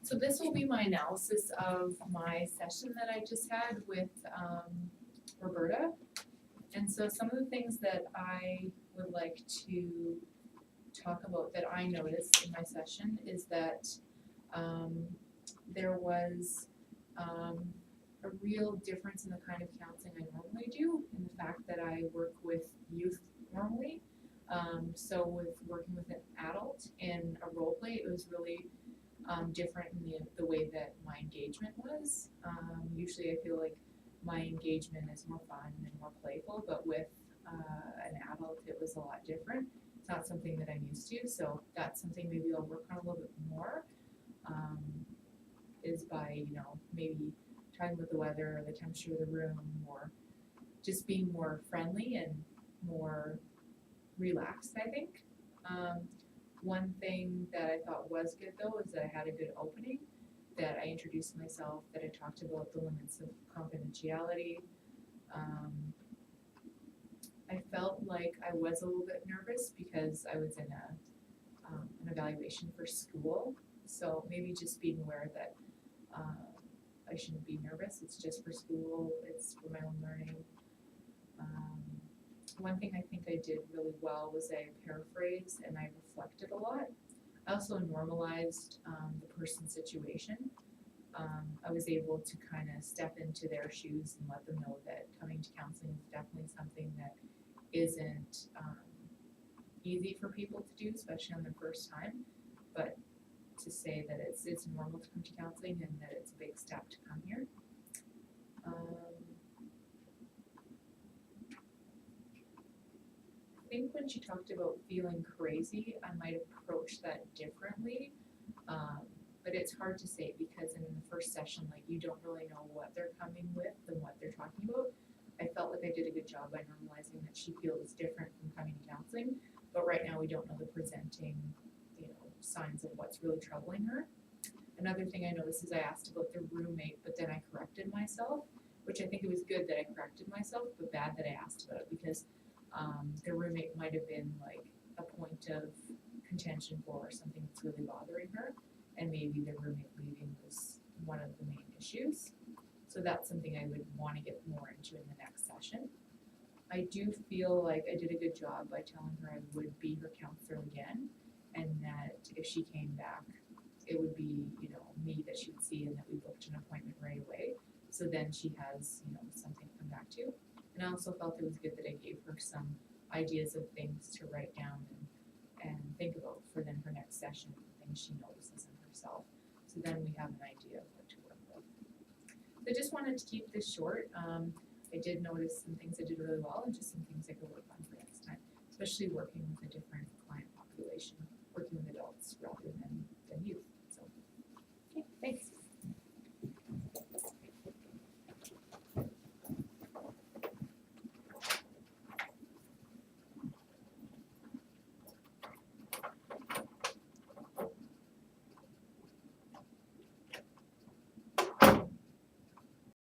So this will be my analysis of my session that I just had with Roberta. And so some of the things that I would like to talk about that I noticed in my session is that there was a real difference in the kind of counseling I normally do, in the fact that I work with youth normally. So with working with an adult in a role play, it was really different in the way that my engagement was. Usually I feel like my engagement is more fun and more playful, but with an adult it was a lot different. It's not something that I'm used to, so that's something maybe I'll work on a little bit more, is by, maybe talking about the weather or the temperature of the room, or just being more friendly and more relaxed, I think. One thing that I thought was good though is that I had a good opening, that I introduced myself, that I talked about the limits of confidentiality. I felt like I was a little bit nervous because I was in an evaluation for school, so maybe just being aware that I shouldn't be nervous. It's just for school, it's for my own learning. One thing I think I did really well was I paraphrased and I reflected a lot. I also normalized the person's situation. I was able to kind of step into their shoes and let them know that coming to counseling is definitely something that isn't easy for people to do, especially on their first time, but to say that it's normal to come to counseling and that it's a big step to come here. I think when she talked about feeling crazy, I might approach that differently, but it's hard to say because in the first session, like, you don't really know what they're coming with and what they're talking about. I felt like I did a good job by normalizing that she feels different from coming to counseling, but right now we don't know the presenting, signs of what's really troubling her. Another thing I noticed is I asked about the roommate, but then I corrected myself, which I think it was good that I corrected myself, but bad that I asked about it, because the roommate might have been like a point of contention for something that's really bothering her, and maybe the roommate leaving was one of the main issues. So that's something I would want to get more into in the next session. I do feel like I did a good job by telling her I would be her counselor again, and that if she came back, it would be, me that she would see, and that we booked an appointment right away. So then she has, something to come back to. And I also felt it was good that I gave her some ideas of things to write down and think about for then her next session, things she notices in herself. So then we have an idea of what to work with. So I just wanted to keep this short. I did notice some things I did really well and just some things I could work on for next time, especially working with a different client population, working with adults rather